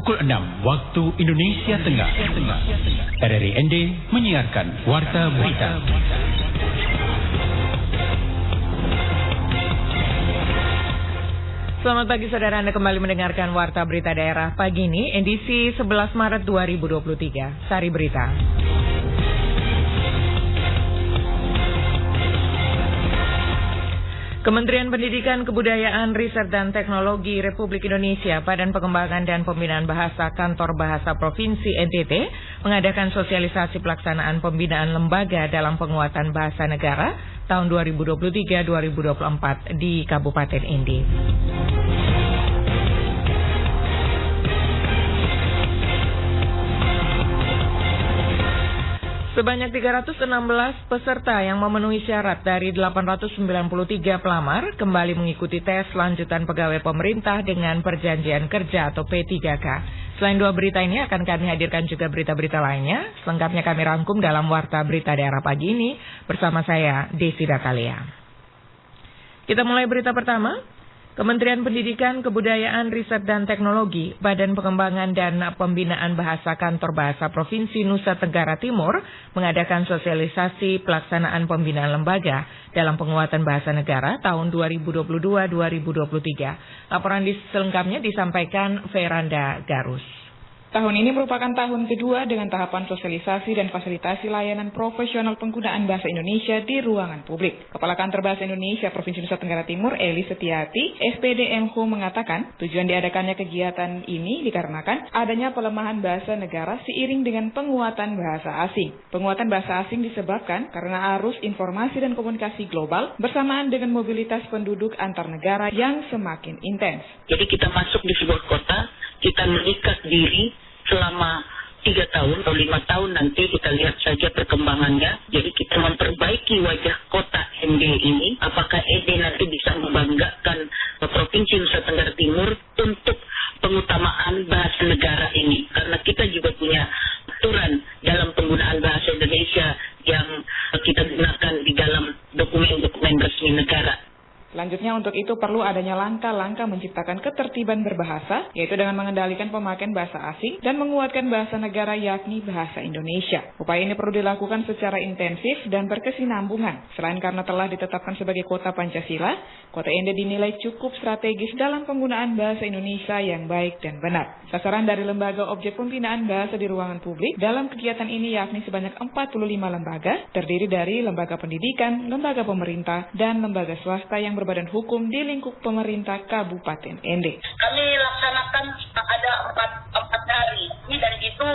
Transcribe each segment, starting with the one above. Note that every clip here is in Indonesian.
Pukul 6 waktu Indonesia Tengah. RRI ND menyiarkan Warta Berita. Selamat pagi saudara, Anda kembali mendengarkan Warta Berita Daerah pagi ini, edisi 11 Maret 2023. Sari Berita. Kementerian Pendidikan, Kebudayaan, Riset dan Teknologi Republik Indonesia, Badan Pengembangan dan Pembinaan Bahasa Kantor Bahasa Provinsi NTT mengadakan sosialisasi pelaksanaan pembinaan lembaga dalam penguatan bahasa negara tahun 2023-2024 di Kabupaten Indi. Sebanyak 316 peserta yang memenuhi syarat dari 893 pelamar kembali mengikuti tes lanjutan pegawai pemerintah dengan perjanjian kerja atau P3K. Selain dua berita ini akan kami hadirkan juga berita-berita lainnya. Selengkapnya kami rangkum dalam Warta Berita Daerah pagi ini bersama saya, Desi Dakalia. Kita mulai berita pertama. Kementerian Pendidikan, Kebudayaan, Riset dan Teknologi, Badan Pengembangan dan Pembinaan Bahasa Kantor Bahasa Provinsi Nusa Tenggara Timur mengadakan sosialisasi pelaksanaan pembinaan lembaga dalam penguatan bahasa negara tahun 2022-2023. Laporan selengkapnya disampaikan Veranda Garus. Tahun ini merupakan tahun kedua dengan tahapan sosialisasi dan fasilitasi layanan profesional penggunaan bahasa Indonesia di ruangan publik. Kepala Kantor Bahasa Indonesia Provinsi Nusa Tenggara Timur, Eli Setiati, SPD MHU mengatakan, tujuan diadakannya kegiatan ini dikarenakan adanya pelemahan bahasa negara seiring dengan penguatan bahasa asing. Penguatan bahasa asing disebabkan karena arus informasi dan komunikasi global bersamaan dengan mobilitas penduduk antar negara yang semakin intens. Jadi kita masuk di sebuah kota, kita mengikat diri selama 3 tahun atau 5 tahun nanti kita lihat saja perkembangannya. Jadi kita memperbaiki wajah kota ND ini. Apakah ND nanti bisa membanggakan Provinsi Nusa Tenggara Timur untuk pengutamaan bahasa negara ini. Karena kita juga punya aturan dalam penggunaan bahasa Indonesia yang kita gunakan di dalam dokumen-dokumen resmi negara. Selanjutnya untuk itu perlu adanya langkah-langkah menciptakan ketertiban berbahasa, yaitu dengan mengendalikan pemakaian bahasa asing dan menguatkan bahasa negara yakni bahasa Indonesia. Upaya ini perlu dilakukan secara intensif dan berkesinambungan. Selain karena telah ditetapkan sebagai kota Pancasila, kota ND dinilai cukup strategis dalam penggunaan bahasa Indonesia yang baik dan benar. Sasaran dari lembaga objek pembinaan bahasa di ruangan publik dalam kegiatan ini yakni sebanyak 45 lembaga, terdiri dari lembaga pendidikan, lembaga pemerintah, dan lembaga swasta yang berbadan hukum di lingkup pemerintah Kabupaten ND. Kami laksanakan ada 4 hari. Ini dari itu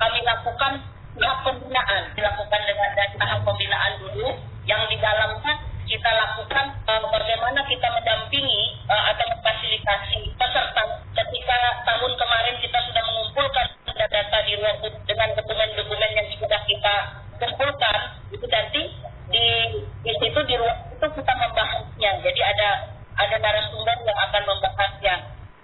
kami lakukan tahap pembinaan. Dilakukan dengan tahap pembinaan dulu yang di dalamnya kita lakukan bagaimana kita mendampingi atau memfasilitasi peserta. Ketika tahun kemarin kita sudah mengumpulkan data di ruang dengan dokumen-dokumen yang sudah kita kumpulkan, itu nanti di situ di ruang itu kita membahasnya. Jadi ada narasumber yang akan membahasnya.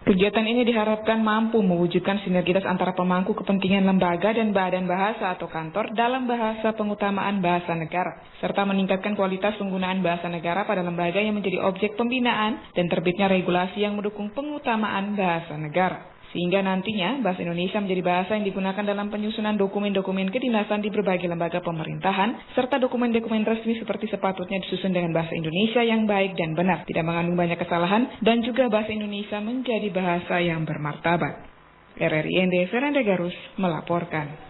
Kegiatan ini diharapkan mampu mewujudkan sinergitas antara pemangku kepentingan lembaga dan badan bahasa atau kantor dalam bahasa pengutamaan bahasa negara, serta meningkatkan kualitas penggunaan bahasa negara pada lembaga yang menjadi objek pembinaan dan terbitnya regulasi yang mendukung pengutamaan bahasa negara. Sehingga nantinya bahasa Indonesia menjadi bahasa yang digunakan dalam penyusunan dokumen-dokumen kedinasan di berbagai lembaga pemerintahan, serta dokumen-dokumen resmi seperti sepatutnya disusun dengan bahasa Indonesia yang baik dan benar, tidak mengandung banyak kesalahan, dan juga bahasa Indonesia menjadi bahasa yang bermartabat. RRI ND, Veranda Garus melaporkan.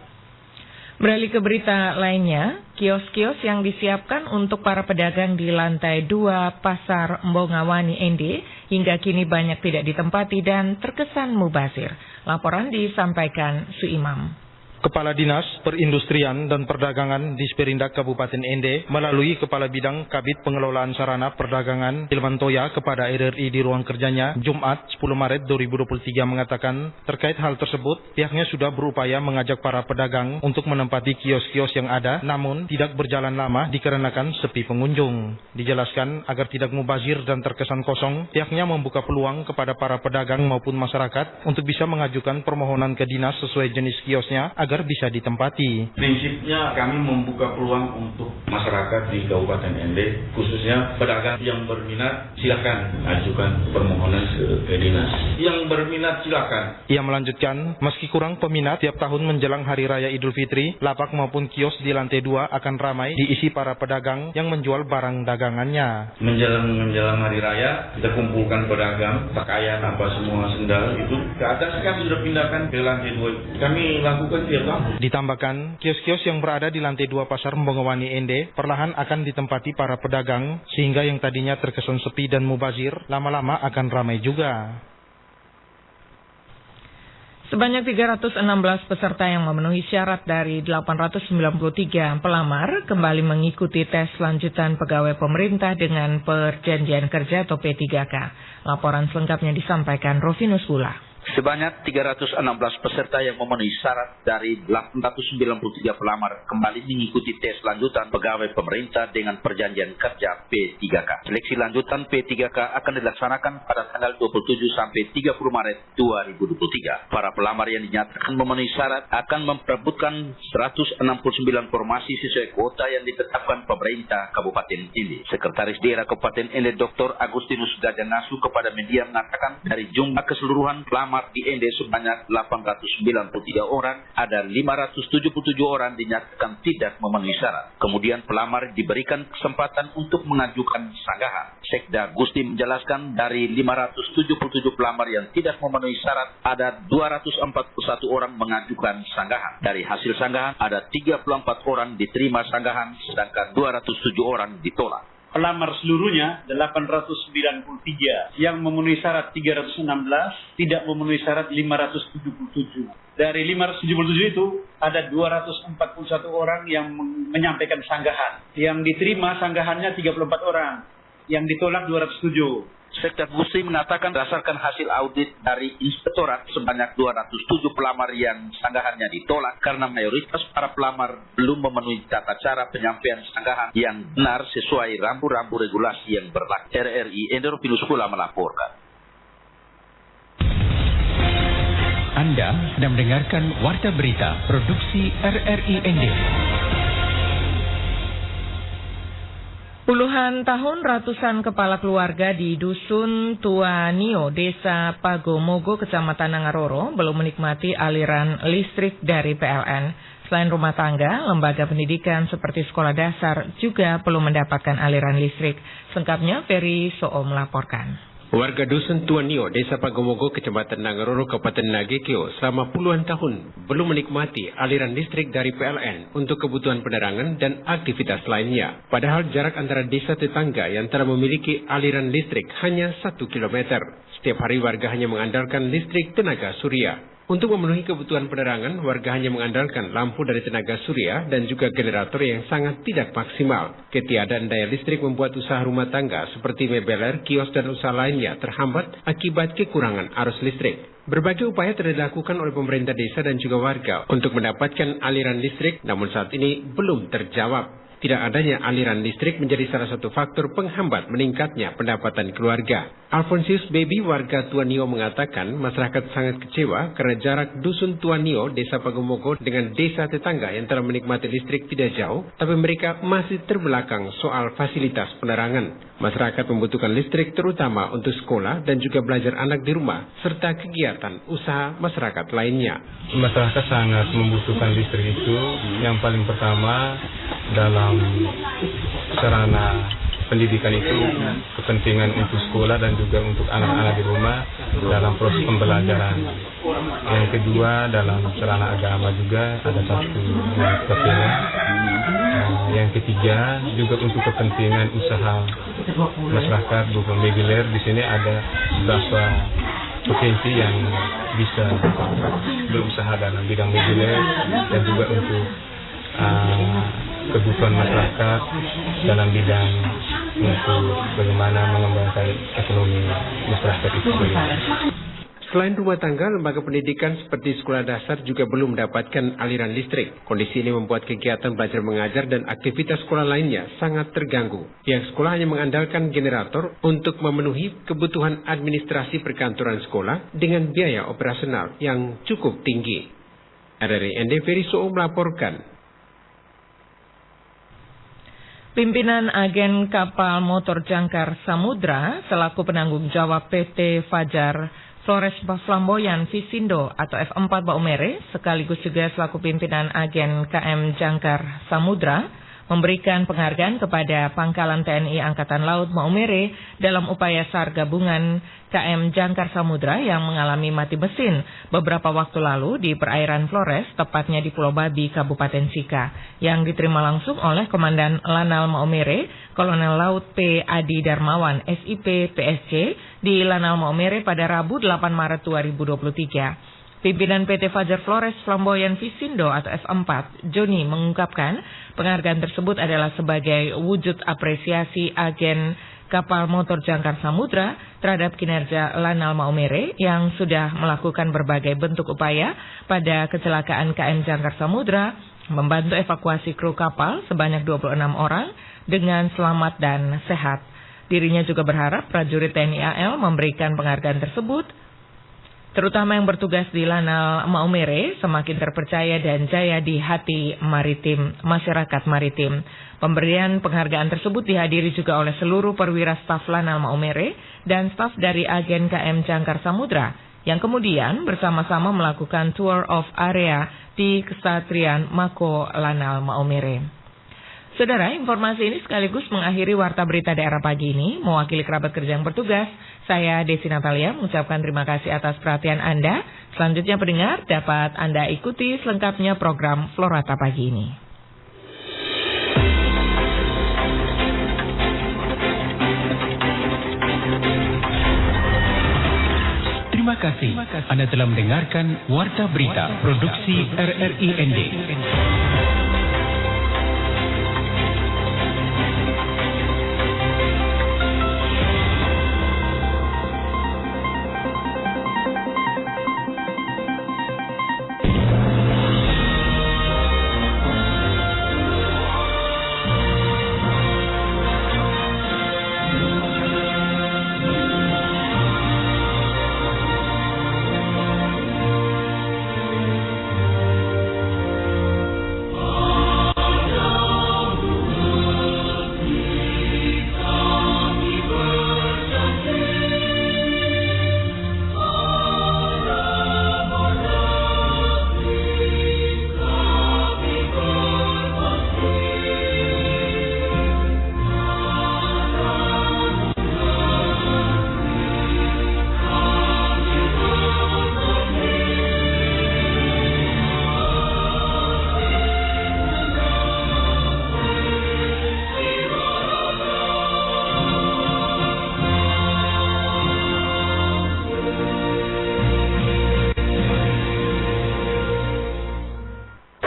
Beralih ke berita lainnya, kios-kios yang disiapkan untuk para pedagang di lantai 2 Pasar Mbongawani ND hingga kini banyak tidak ditempati dan terkesan mubazir. Laporan disampaikan Suimam. Kepala Dinas Perindustrian dan Perdagangan Disperindak Kabupaten ND melalui Kepala Bidang Kabid Pengelolaan Sarana Perdagangan Ilmantoya kepada RRI di ruang kerjanya Jumat 10 Maret 2023 mengatakan terkait hal tersebut pihaknya sudah berupaya mengajak para pedagang untuk menempati kios-kios yang ada namun tidak berjalan lama dikarenakan sepi pengunjung. Dijelaskan agar tidak mubazir dan terkesan kosong, pihaknya membuka peluang kepada para pedagang maupun masyarakat untuk bisa mengajukan permohonan ke dinas sesuai jenis kiosnya agar bisa ditempati. Prinsipnya kami membuka peluang untuk masyarakat di Kabupaten Ende, khususnya pedagang yang berminat silakan ajukan permohonan ke dinas. Yang berminat silakan. Ia melanjutkan, meski kurang peminat, tiap tahun menjelang Hari Raya Idul Fitri, lapak maupun kios di lantai 2 akan ramai diisi para pedagang yang menjual barang dagangannya. Menjelang Hari Raya, kita kumpulkan pedagang, pakaian apa semua sendal itu ke atas kami sudah pindahkan ke lantai 2. Kami lakukan tiap tahun. Ditambahkan, kios-kios yang berada di lantai 2 Pasar Mbongowani Ende perlahan akan ditempati para pedagang sehingga yang tadinya terkesan sepi dan mubazir lama-lama akan ramai juga. Sebanyak 316 peserta yang memenuhi syarat dari 893 pelamar kembali mengikuti tes lanjutan pegawai pemerintah dengan perjanjian kerja atau P3K. Laporan selengkapnya disampaikan Rovinus Bula. Sebanyak 316 peserta yang memenuhi syarat dari 893 pelamar kembali mengikuti tes lanjutan pegawai pemerintah dengan perjanjian kerja P3K. Seleksi lanjutan P3K akan dilaksanakan pada tanggal 27 sampai 30 Maret 2023. Para pelamar yang dinyatakan memenuhi syarat akan memperebutkan 169 formasi sesuai kuota yang ditetapkan pemerintah Kabupaten Ende. Sekretaris Daerah Kabupaten Ende Dr. Agustinus Gajanasu kepada media mengatakan dari jumlah keseluruhan pelamar di Ende sebanyak 893 orang, ada 577 orang dinyatakan tidak memenuhi syarat. Kemudian pelamar diberikan kesempatan untuk mengajukan sanggahan. Sekda Gusti menjelaskan dari 577 pelamar yang tidak memenuhi syarat, ada 241 orang mengajukan sanggahan. Dari hasil sanggahan, ada 34 orang diterima sanggahan, sedangkan 207 orang ditolak. Pelamar seluruhnya 893, yang memenuhi syarat 316, tidak memenuhi syarat 577. Dari 577 itu ada 241 orang yang menyampaikan sanggahan. Yang diterima sanggahannya 34 orang, yang ditolak 207. Sekda Gusti mengatakan berdasarkan hasil audit dari Inspektorat sebanyak 207 pelamar yang sanggahannya ditolak karena mayoritas para pelamar belum memenuhi tata cara penyampaian sanggahan yang benar sesuai rambu-rambu regulasi yang berlaku. RRI Ende Rovinus Bula melaporkan. Anda sedang mendengarkan Warta Berita Produksi RRI Ende. Puluhan tahun ratusan kepala keluarga di Dusun Tua Nio, Desa Pagomogo, Kecamatan Nangaroro belum menikmati aliran listrik dari PLN. Selain rumah tangga, lembaga pendidikan seperti sekolah dasar juga belum mendapatkan aliran listrik. Selengkapnya Ferry Soo melaporkan. Warga Dusun Tua Nio, Desa Pagomogo, Kecamatan Nangaroro, Kabupaten Nagekeo selama puluhan tahun belum menikmati aliran listrik dari PLN untuk kebutuhan penerangan dan aktivitas lainnya. Padahal jarak antara desa tetangga yang telah memiliki aliran listrik hanya 1 kilometer. Setiap hari warga hanya mengandalkan listrik tenaga surya. Untuk memenuhi kebutuhan penerangan, warga hanya mengandalkan lampu dari tenaga surya dan juga generator yang sangat tidak maksimal. Ketiadaan daya listrik membuat usaha rumah tangga seperti mebeler, kios dan usaha lainnya terhambat akibat kekurangan arus listrik. Berbagai upaya telah dilakukan oleh pemerintah desa dan juga warga untuk mendapatkan aliran listrik, namun saat ini belum terjawab. Tidak adanya aliran listrik menjadi salah satu faktor penghambat meningkatnya pendapatan keluarga. Alfonsius Baby, warga Tua Nio, mengatakan masyarakat sangat kecewa karena jarak Dusun Tua Nio, Desa Pagomogo dengan desa tetangga yang telah menikmati listrik tidak jauh, tapi mereka masih terbelakang soal fasilitas penerangan. Masyarakat membutuhkan listrik terutama untuk sekolah dan juga belajar anak di rumah, serta kegiatan usaha masyarakat lainnya. Masyarakat sangat membutuhkan listrik itu. Yang paling pertama dalam sarana pendidikan itu kepentingan untuk sekolah dan juga untuk anak-anak di rumah dalam proses pembelajaran. Yang kedua dalam sarana agama juga ada satu kepentingan. Yang ketiga juga untuk kepentingan usaha masyarakat bukan reguler. Di sini ada beberapa potensi yang bisa berusaha dalam bidang reguler dan juga untuk kebutuhan masyarakat dalam bidang untuk bagaimana mengembangkan ekonomi masyarakat itu sendiri. Selain rumah tangga, lembaga pendidikan seperti sekolah dasar juga belum mendapatkan aliran listrik. Kondisi ini membuat kegiatan belajar mengajar dan aktivitas sekolah lainnya sangat terganggu. Pihak sekolah hanya mengandalkan generator untuk memenuhi kebutuhan administrasi perkantoran sekolah dengan biaya operasional yang cukup tinggi. RRI ND Ferry Soong melaporkan. Pimpinan agen kapal motor jangkar samudra selaku penanggung jawab PT Fajar Flores Flamboyan Visindo atau F4 Maumere sekaligus juga selaku pimpinan agen KM Jangkar Samudra memberikan penghargaan kepada Pangkalan TNI Angkatan Laut Maumere dalam upaya SAR gabungan KM Jangkar Samudra yang mengalami mati mesin beberapa waktu lalu di perairan Flores, tepatnya di Pulau Babi, Kabupaten Sika, yang diterima langsung oleh Komandan Lanal Maumere, Kolonel Laut P. Adi Darmawan, SIP PSC, di Lanal Maumere pada Rabu 8 Maret 2023. Pimpinan PT Fajar Flores Flamboyan Visindo atau F4, Joni, mengungkapkan penghargaan tersebut adalah sebagai wujud apresiasi agen kapal motor jangkar samudra terhadap kinerja Lanal Maumere yang sudah melakukan berbagai bentuk upaya pada kecelakaan KM Jangkar Samudra, membantu evakuasi kru kapal sebanyak 26 orang dengan selamat dan sehat. Dirinya juga berharap prajurit TNI AL memberikan penghargaan tersebut, terutama yang bertugas di Lanal Maumere, semakin terpercaya dan jaya di hati masyarakat maritim. Pemberian penghargaan tersebut dihadiri juga oleh seluruh perwira staf Lanal Maumere dan staf dari agen KM Jangkar Samudra, yang kemudian bersama-sama melakukan tour of area di Kesatrian Mako Lanal Maumere. Saudara, informasi ini sekaligus mengakhiri Warta Berita Daerah pagi ini. Mewakili kerabat kerja yang bertugas, saya Desi Natalia mengucapkan terima kasih atas perhatian Anda. Selanjutnya pendengar dapat Anda ikuti selengkapnya program Florata pagi ini. Terima kasih. Anda telah mendengarkan Warta Berita Produksi RRI ND.